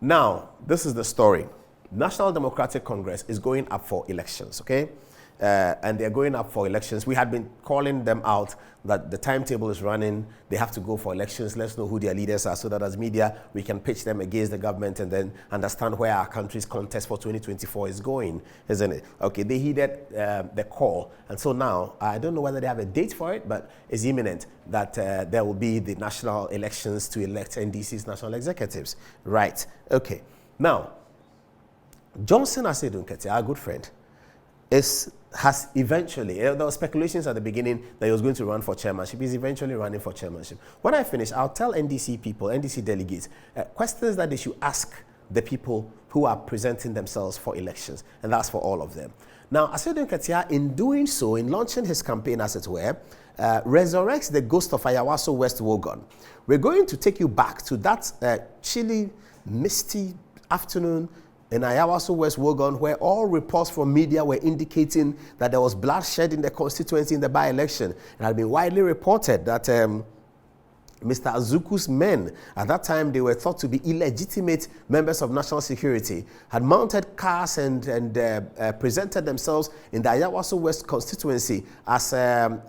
Now, this is the story. National Democratic Congress is going up for elections, okay? And they're going up for elections. We had been calling them out that the timetable is running. They have to go for elections. Let's know who their leaders are so that as media, we can pitch them against the government and then understand where our country's contest for 2024 is going, isn't it? Okay, they heeded the call. And so now, I don't know whether they have a date for it, but it's imminent that there will be the national elections to elect NDC's national executives. Right, okay. Now, Johnson Aseidu Nketiah, our good friend, has eventually, there were speculations at the beginning that he was going to run for chairmanship. He's eventually running for chairmanship. When I finish, I'll tell NDC people, NDC delegates, questions that they should ask the people who are presenting themselves for elections. And that's for all of them. Now, Asiedu Nketia, in doing so, in launching his campaign, as it were, resurrects the ghost of Ayawaso West Wogon. We're going to take you back to that chilly, misty afternoon in Ayawaso West Wogon, where all reports from media were indicating that there was bloodshed in the constituency in the by-election. It had been widely reported that Mr. Azuku's men, at that time they were thought to be illegitimate members of national security, had mounted cars and presented themselves in the Ayawaso West constituency as an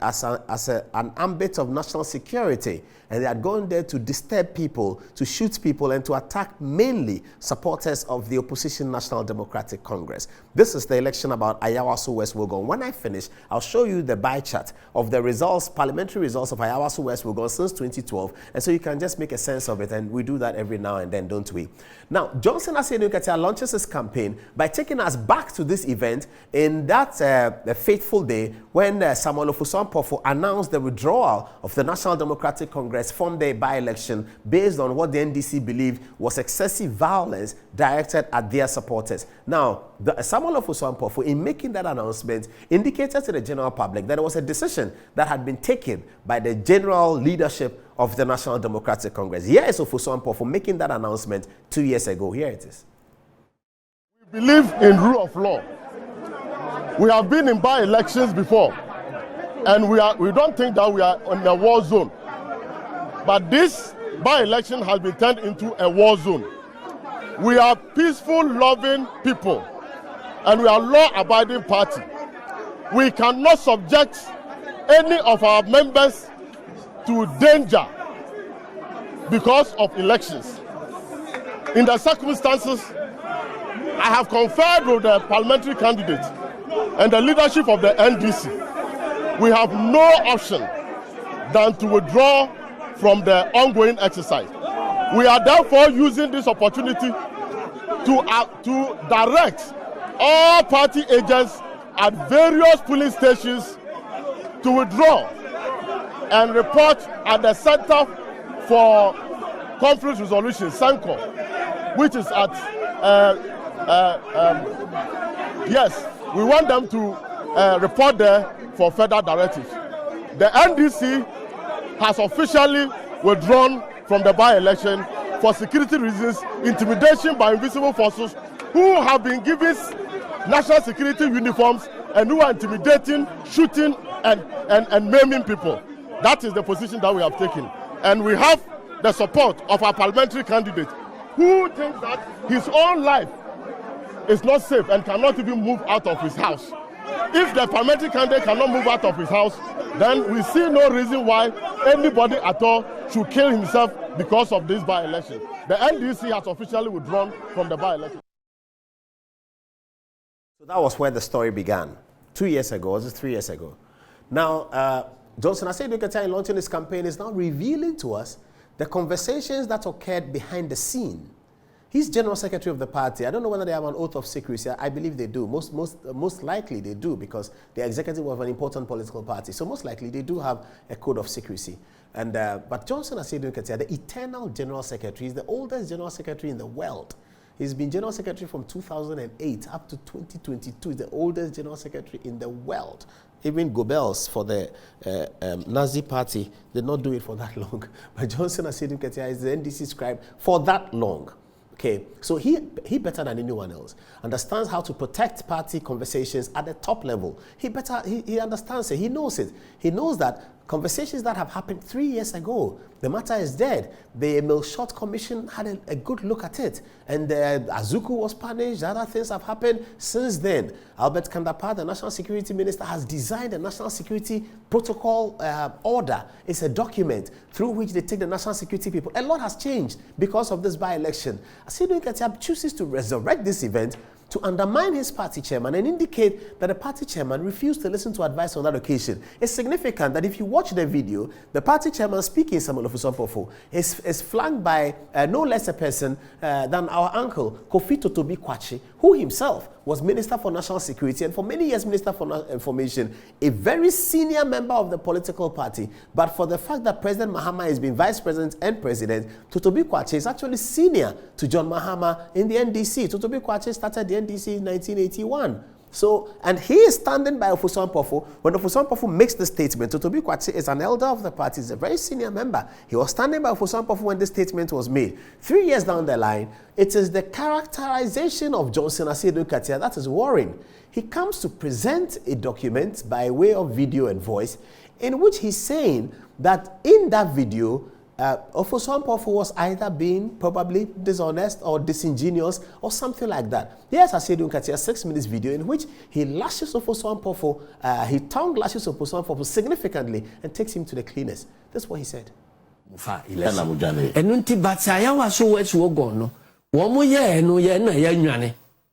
ambit of national security. And they had gone there to disturb people, to shoot people, and to attack mainly supporters of the opposition National Democratic Congress. This is the election about Ayawaso West Wogon. When I finish, I'll show you the bar chart of the results, parliamentary results of Ayawaso West Wogon since 2012. And so you can just make a sense of it. And we do that every now and then, don't we? Now, Johnson Aseidu Nketiah launches his campaign by taking us back to this event in that the fateful day when Chmn Ofosu Ampofo announced the withdrawal of the National Democratic Congress from the by-election based on what the NDC believed was excessive violence directed at their supporters. Now, Chmn Ofosu Ampofo, in making that announcement, indicated to the general public that it was a decision that had been taken by the general leadership of the National Democratic Congress. Here is Ofosu Ampofo making that announcement 2 years ago. Here it is. We believe in rule of law. We have been in by-elections before, and we don't think that we are in a war zone. But this by-election has been turned into a war zone. We are peaceful, loving people, and we are law-abiding party. We cannot subject any of our members to danger because of elections. In the circumstances, I have conferred with the parliamentary candidate and the leadership of the NDC. We have no option than to withdraw from the ongoing exercise. We are therefore using this opportunity to direct all party agents at various polling stations to withdraw and report at the Center for Conflict Resolution, CENCO, which is at, yes, we want them to report there for further directives. The NDC has officially withdrawn from the by-election for security reasons, intimidation by invisible forces who have been given national security uniforms and who are intimidating, shooting, and maiming people. That is the position that we have taken. And we have the support of our parliamentary candidate who thinks that his own life is not safe and cannot even move out of his house. If the parliamentary candidate cannot move out of his house, then we see no reason why anybody at all should kill himself because of this by-election. The NDC has officially withdrawn from the by-election. So that was where the story began. 2 years ago, was it 3 years ago? Now, Johnson Aseidu Nketiah, in launching his campaign, is now revealing to us the conversations that occurred behind the scene. He's general secretary of the party. I don't know whether they have an oath of secrecy. I believe they do. Most likely they do, because the executive of an important political party. So most likely they do have a code of secrecy. And but Johnson Aseidu Nketiah, the eternal general secretary, is the oldest general secretary in the world. He's been general secretary from 2008 up to 2022. He's the oldest general secretary in the world. Even Goebbels for the Nazi party did not do it for that long. But Johnson Aseidu Nketiah is the NDC scribe for that long. Okay, so he better than anyone else understands how to protect party conversations at the top level. He understands it. He knows it. He knows that Conversations that have happened 3 years ago. The matter is dead. The Emil Short Commission had a good look at it. And Azuku was punished. Other things have happened since then. Albert Kandapar, the National Security Minister, has designed a National Security Protocol order. It's a document through which they take the national security people. A lot has changed because of this by-election. Asiedu Nketia chooses to resurrect this event to undermine his party chairman and indicate that the party chairman refused to listen to advice on that occasion. It's significant that if you watch the video, the party chairman speaking, Chmn Ofosu Afosu, is flanked by no less a person than our uncle, Totobi Quakye, who himself was Minister for National Security and for many years Minister for Information, a very senior member of the political party. But for the fact that President Mahama has been Vice President and President, Totobi Quakye is actually senior to John Mahama in the NDC. Totobi Quakye started the NDC in 1981. So, and he is standing by Ofosu Ampofo. When Ofosu Ampofo makes the statement, Totobi Quakye is an elder of the party, is a very senior member. He was standing by Ofosu Ampofo when this statement was made. 3 years down the line, it is the characterization of Johnson Aseidu Nketiah that is worrying. He comes to present a document by way of video and voice in which he's saying that in that video, Ofosu Ampofo was either being probably dishonest or disingenuous or something like that. Here's Asiedu Nketia 6 minutes video in which he lashes Ofosu Ampofo, he tongue lashes Ofosu Ampofo significantly and takes him to the cleaners. That's what he said.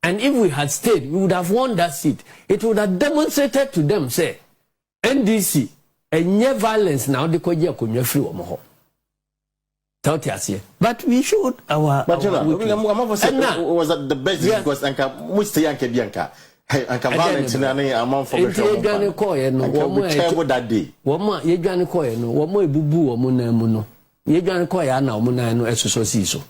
And if we had stayed, we would have won that seat. It would have demonstrated to them, say, NDC, and no violence now, they could get free. But we showed our. But was that the best because Anka Musta Yanka Bianca Anka violence in any amount for that day. One more, you gonna call no, one more boo or munamuno. You gonna call now munano so.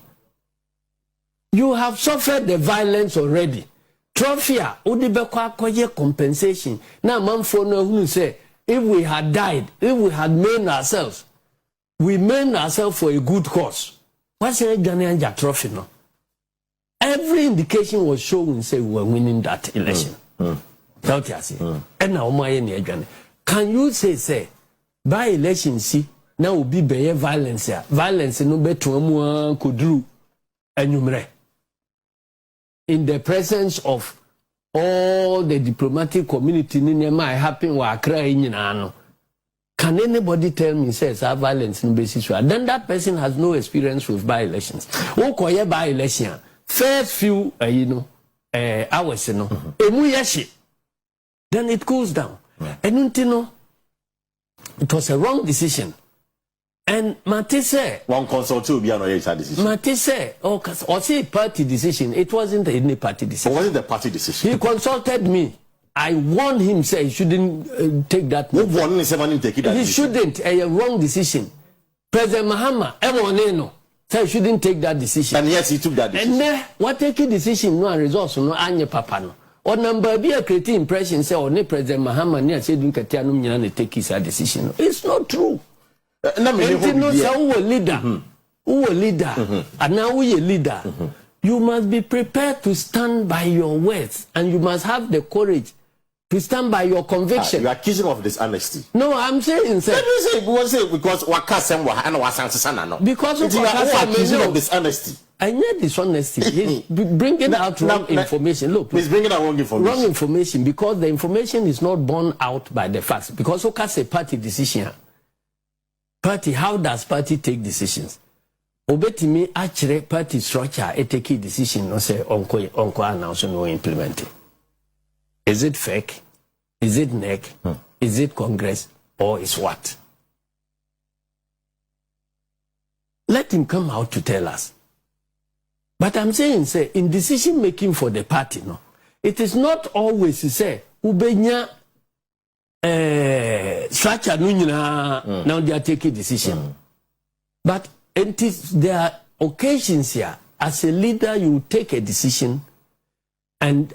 You have suffered the violence already. Trophia, Udibekwa koye compensation. Now, Manfono who say, if we had died, if we had maimed ourselves, we maimed ourselves for a good cause. What's a Ghanaian trophy now? Every indication was showing, say, we were winning that election. And now, can you say, by election, see, now will be bare violence here. Violence, no better could do enumerate. In the presence of all the diplomatic community, happen while crying. Can anybody tell me says our violence no basis? Then that person has no experience with by-elections. Who call by-election? First few, hours, then it cools down. And it was a wrong decision. And Matisse, one consult to be an decision. Matisse, or say party decision. It wasn't any party decision. What was the party decision? He consulted me. I warned him, say he shouldn't take that. He shouldn't. A wrong decision. President Mahama, everyone say he shouldn't take that decision. And yes, he took that decision. And then what take a decision? No results. No anye papa no. Or number be a creative impression. Say or ne President Mahama ne Asiedu Nketia no nyana take his decision. It's not true. Leader, and now we a leader. You must be prepared to stand by your words, and you must have the courage to stand by your conviction. You are accusing of dishonesty. No, I'm saying, sir. Let me say because you are accusing of dishonesty. I need dishonesty. He's bringing out wrong information. Look, he's bringing out wrong information. Wrong information because the information is not borne out by the facts. Because who can say party decision? Party, how does party take decisions? Obetimi actually party structure a take a decision no say onko announce no implement it. Is it fake? Is it NEC? Is it Congress? Or is what? Let him come out to tell us. But I'm saying, say, in decision making for the party, no, it is not always to say, ubenya structure now they are taking decision. But there are occasions here, as a leader, you take a decision and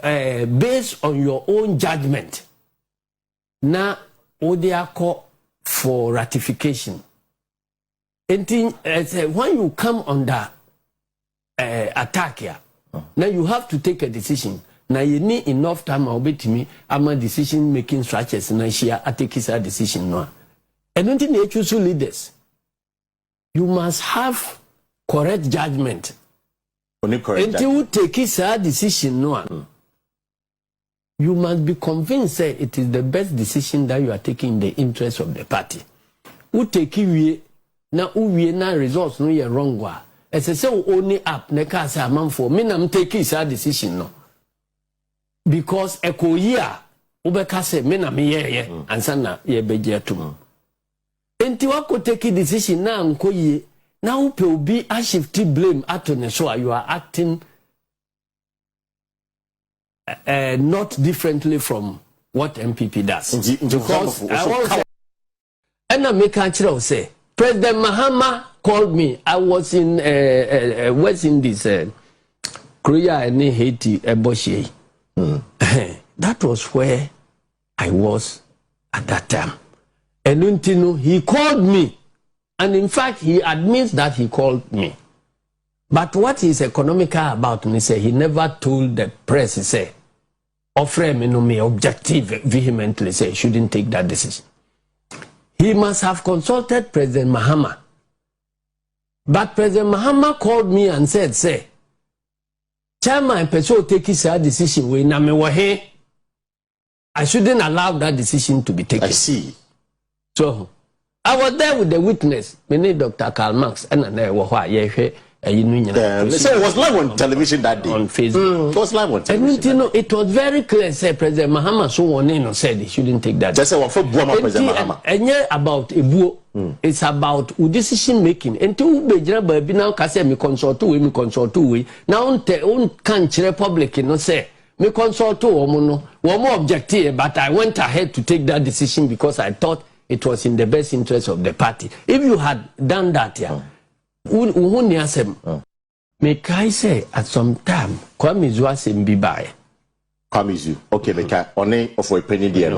based on your own judgment, now they are called for ratification. And when you come under attack here, now you have to take a decision. Now you need enough time. I'll bet me. I'm a decision making structures. Now she take his decision. No, And until you choose leaders, you must have correct judgment. Until you take a decision, no. You must be convinced that it is the best decision that you are taking in the interest of the party. Who take it na uwie na results no ye wrong wa. As I say only up neka say amanfo me na take a decision no. Because eko year ubeka say me na me ye ansa na ye beje atum. Enti wako take decision na nko ye na upe obi a shifty blame ato ne so you are acting not differently from what MPP does. Because I also and I make a say President Mahama called me. I was in West Indies, Korea and Haiti, Eboshi. That was where I was at that time. And Untino, he called me. And in fact, he admits that he called me. But what is economical about me, say, he never told the press, he say, offer me objective vehemently, say, he shouldn't take that decision. He must have consulted President Mahama. But President Mahama called me and said, say, Chairman, Peso take his decision, I shouldn't allow that decision to be taken. I see. So, I was there with the witness, Dr. Karl Marx, and I was So it was live on television that day. On Facebook. It was live on television. And you know, it was very clear, say President Mahama so one in said he shouldn't take that. Just say what for President Mahama. And yeah, about Ebuo, it's about decision making. And to Bejra baby now kase me consult we now can't Republic no say me consult to one more objective, but I went ahead to take that decision because I thought it was in the best interest of the party. If you had done that, yeah. Make I say at some time, Kwamizu asem bi bae. Kwamizu, okay, make I one of a penny there.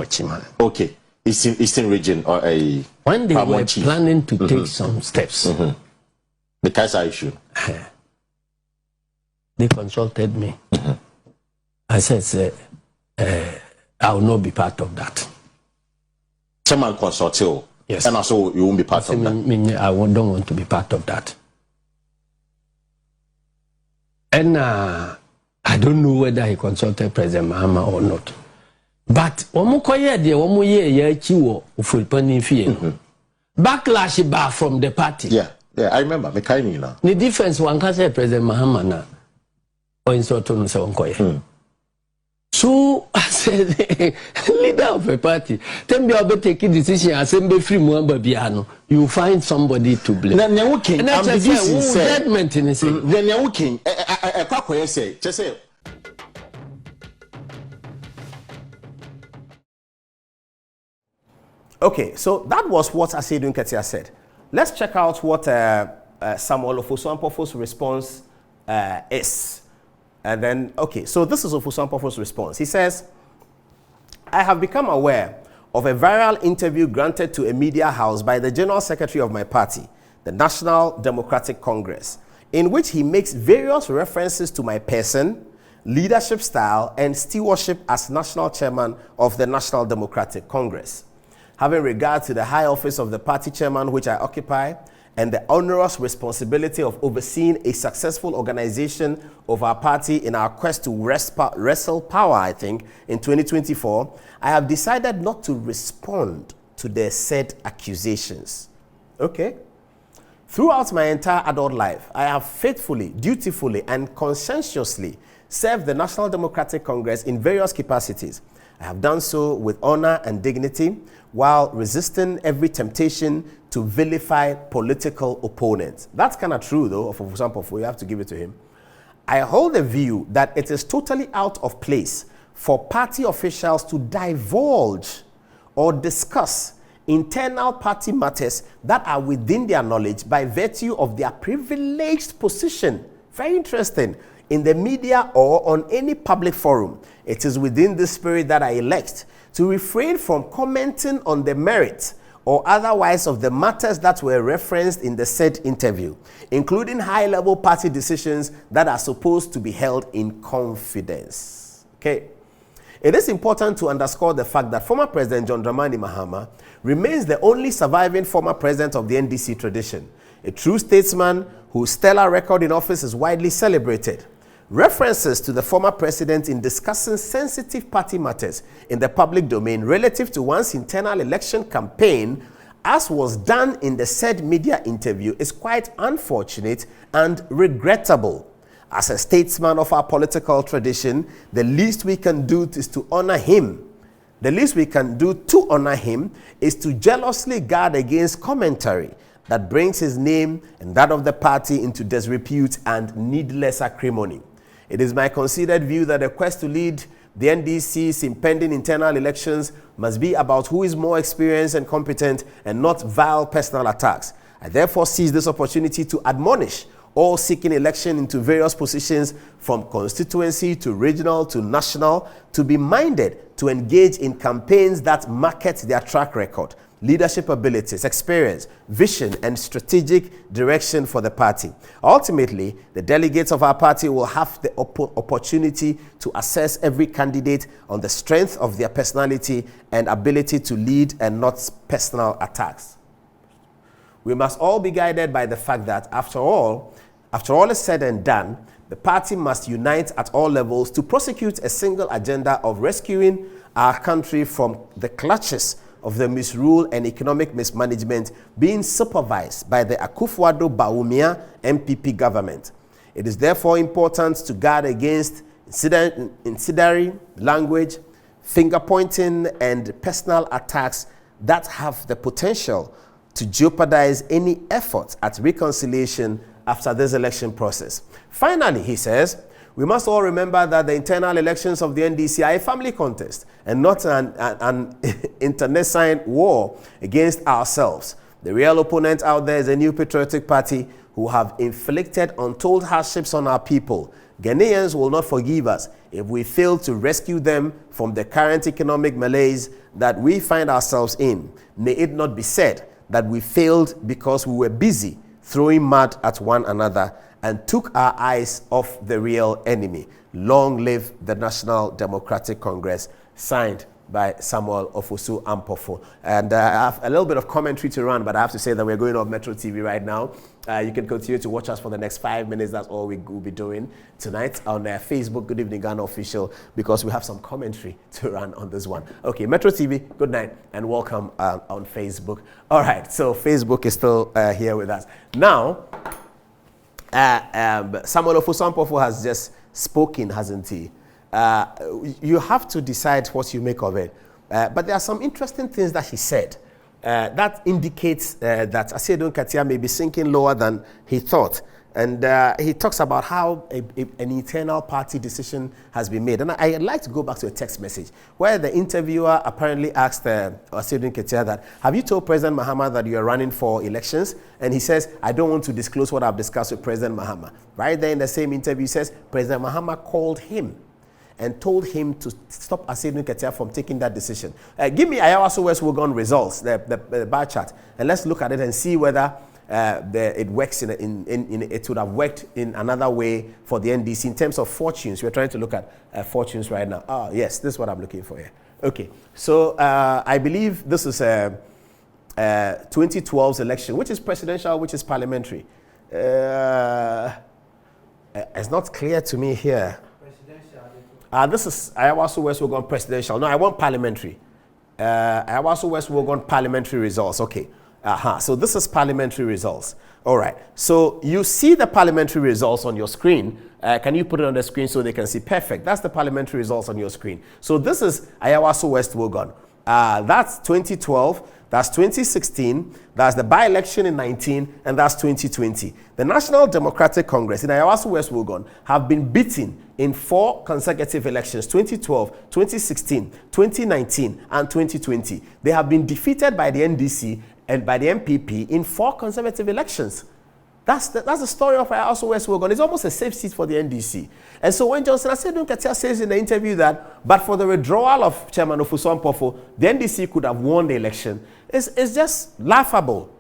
Okay, Eastern region or a. When they were planning to take some steps, the Kaiser issue. They consulted me. I said, I will not be part of that. Someone consult you. Yes. And also you won't be part of that. I don't want to be part of that. And I don't know whether he consulted President Mahama or not. But backlash back from the party. Yeah, I remember. The difference one can say President Mahama na or in so I said, leader of a party, then be able to take a decision. Assembly free Muambabiano. You find somebody to blame. And that's judgment in it. Then you're working. I say, just say. Okay, so that was what Asiedu Nketia said. Let's check out what Chmn Ofosu Ampofo's response is. And then, okay, so this is Ofosu Ampofo's response. He says, I have become aware of a viral interview granted to a media house by the General Secretary of my party, the National Democratic Congress, in which he makes various references to my person, leadership style, and stewardship as National Chairman of the National Democratic Congress. Having regard to the high office of the party chairman which I occupy, and the onerous responsibility of overseeing a successful organization of our party in our quest to wrestle power, I think, in 2024, I have decided not to respond to the said accusations. Okay? Throughout my entire adult life, I have faithfully, dutifully, and conscientiously served the National Democratic Congress in various capacities. I have done so with honor and dignity while resisting every temptation to vilify political opponents. That's kind of true, though, for example, you have to give it to him. I hold the view that it is totally out of place for party officials to divulge or discuss internal party matters that are within their knowledge by virtue of their privileged position. Very interesting. In the media or on any public forum, it is within this spirit that I elect to refrain from commenting on the merits or otherwise of the matters that were referenced in the said interview, including high-level party decisions that are supposed to be held in confidence. Okay. It is important to underscore the fact that former President John Dramani Mahama remains the only surviving former president of the NDC tradition, a true statesman whose stellar record in office is widely celebrated. References to the former president in discussing sensitive party matters in the public domain relative to one's internal election campaign, as was done in the said media interview, is quite unfortunate and regrettable. As a statesman of our political tradition, the least we can do is to honor him. The least we can do to honor him is to jealously guard against commentary that brings his name and that of the party into disrepute and needless acrimony. It is my considered view that the quest to lead the NDC's impending internal elections must be about who is more experienced and competent and not vile personal attacks. I therefore seize this opportunity to admonish all seeking election into various positions from constituency to regional to national to be minded to engage in campaigns that market their track record, leadership abilities, experience, vision, and strategic direction for the party. Ultimately, the delegates of our party will have the opportunity to assess every candidate on the strength of their personality and ability to lead and not personal attacks. We must all be guided by the fact that after all is said and done, the party must unite at all levels to prosecute a single agenda of rescuing our country from the clutches of the misrule and economic mismanagement being supervised by the Akufo-Addo Bawumia MPP government. It is therefore important to guard against incendiary language, finger-pointing, and personal attacks that have the potential to jeopardize any effort at reconciliation after this election process. Finally, he says, we must all remember that the internal elections of the NDC are a family contest and not an internecine war against ourselves. The real opponent out there is a new patriotic party who have inflicted untold hardships on our people. Ghanaians will not forgive us if we fail to rescue them from the current economic malaise that we find ourselves in. May it not be said that we failed because we were busy throwing mud at one another and took our eyes off the real enemy. Long live the National Democratic Congress, signed by Chmn Ofosu Ampofo. And I have a little bit of commentary to run, but I have to say that we're going off Metro TV right now. You can continue to watch us for the next 5 minutes. That's all we will be doing tonight on Facebook, Good Evening Ghana Official, because we have some commentary to run on this one. Okay, Metro TV, good night and welcome on Facebook. All right, so Facebook is still here with us. Now, Chmn Ofosu Ampofo has just spoken, hasn't he? You have to decide what you make of it. But there are some interesting things that he said that indicates that Asiedu Nketia may be sinking lower than he thought. And he talks about how an internal party decision has been made. And I'd like to go back to a text message where the interviewer apparently asked Asiedu Nketia that, have you told President Mahama that you are running for elections? And he says, I don't want to disclose what I've discussed with President Mahama. Right there in the same interview, he says, President Mahama called him and told him to stop Asiedu Nketia from taking that decision. Give me Ayawaso West Wuogon results, the bar chart, and let's look at it and see whether it works it would have worked in another way for the NDC in terms of fortunes. We're trying to look at fortunes right now. Ah, yes, this is what I'm looking for here. Okay, so I believe this is 2012's election, which is presidential, which is parliamentary. It's not clear to me here. This is Ayawaso West Wuogon presidential. No, I want parliamentary. Ayawaso West Wuogon parliamentary results. Okay. So this is parliamentary results. All right. So you see the parliamentary results on your screen. Can you put it on the screen so they can see? Perfect. That's the parliamentary results on your screen. So this is Ayawaso West Wuogon. That's 2012. That's 2016. That's the by-election in 19, and that's 2020. The National Democratic Congress in Ayawaso West Wuogon have been beaten in 4 consecutive elections: 2012, 2016, 2019, and 2020. They have been defeated by the NDC and by the MPP in 4 consecutive elections. That's the story of Ayawaso West Wuogon. It's almost a safe seat for the NDC. And so when Johnson Aseidu Nketiah says in the interview that, but for the withdrawal of Chmn Ofosu Ampofo, the NDC could have won the election, it's just laughable.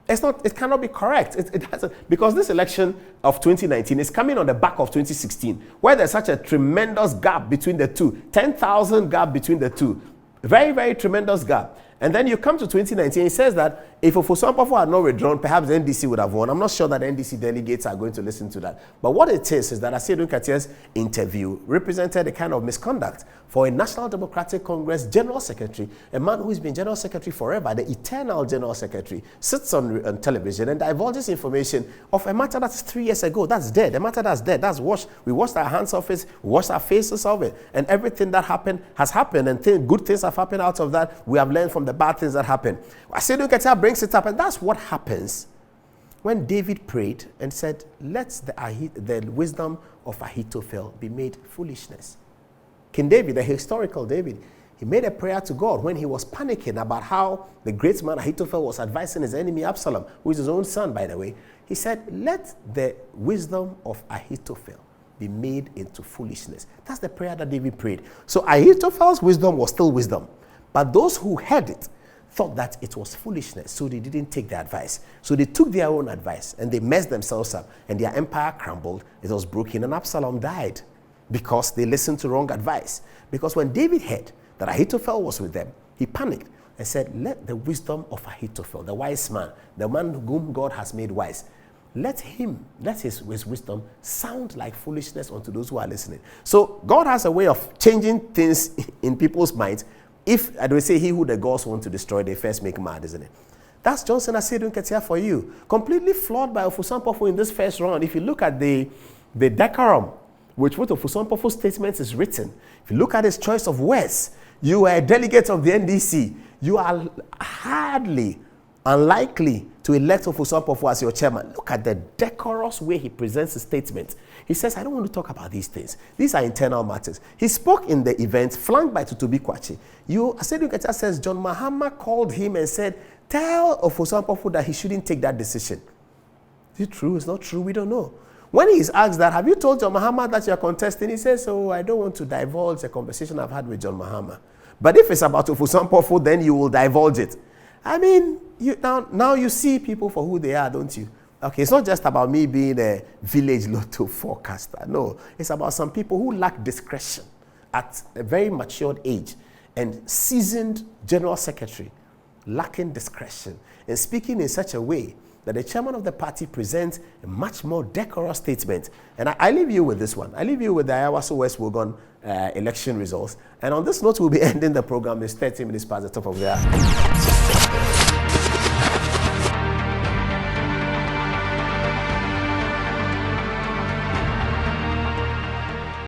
It cannot be correct. It has because this election of 2019 is coming on the back of 2016, where there's such a tremendous gap between the two, 10,000 gap between the two, very, very tremendous gap. And then you come to 2019, it says that if Ofosu Ampofo had not withdrawn, perhaps the NDC would have won. I'm not sure that the NDC delegates are going to listen to that. But what it is that Asiedu Nketiah's interview represented a kind of misconduct for a National Democratic Congress General Secretary, a man who's been General Secretary forever, the eternal General Secretary, sits on television and divulges information of a matter that's 3 years ago. That's dead. A matter that's dead. That's washed. We washed our hands of it. We washed our faces of it. And everything that happened has happened. And good things have happened out of that. We have learned from the bad things that happen. Asiedu Nketia brings it up, and that's what happens when David prayed and said, let the wisdom of Ahithophel be made foolishness. King David, the historical David, he made a prayer to God when he was panicking about how the great man Ahithophel was advising his enemy Absalom, who is his own son, by the way. He said, let the wisdom of Ahithophel be made into foolishness. That's the prayer that David prayed. So Ahithophel's wisdom was still wisdom, but those who heard it thought that it was foolishness, so they didn't take the advice. So they took their own advice and they messed themselves up, and their empire crumbled, it was broken, and Absalom died because they listened to wrong advice. Because when David heard that Ahithophel was with them, he panicked and said, let the wisdom of Ahithophel, the wise man, the man whom God has made wise, let his wisdom sound like foolishness unto those who are listening. So God has a way of changing things in people's minds. If, I would say, he who the gods want to destroy, they first make mad, isn't it? That's Johnson Aseidu Nketiah for you. Completely flawed by Ofosu Ampofo in this first round. If you look at the decorum which Ofosu Ampofo's statement is written, if you look at his choice of words, you are a delegate of the NDC. You are hardly unlikely to elect Ofosu Ampofo as your chairman. Look at the decorous way he presents his statement. He says, I don't want to talk about these things. These are internal matters. He spoke in the event flanked by Totobi Quakye. Asiedu Nketia says John Mahama called him and said, tell Ofosu Ampofo that he shouldn't take that decision. Is it true? It's not true. We don't know. When he is asked that, have you told John Mahama that you are contesting? He says, oh, I don't want to divulge a conversation I've had with John Mahama. But if it's about Ofosu Ampofo, then you will divulge it. I mean, now you see people for who they are, don't you? Okay, it's not just about me being a village lotto forecaster. No, it's about some people who lack discretion at a very matured age, and seasoned general secretary lacking discretion and speaking in such a way that the chairman of the party presents a much more decorous statement. And I leave you with this one. I leave you with the Ayawaso West Wogon election results. And on this note, we'll be ending the program. It's 30 minutes past the top of the hour.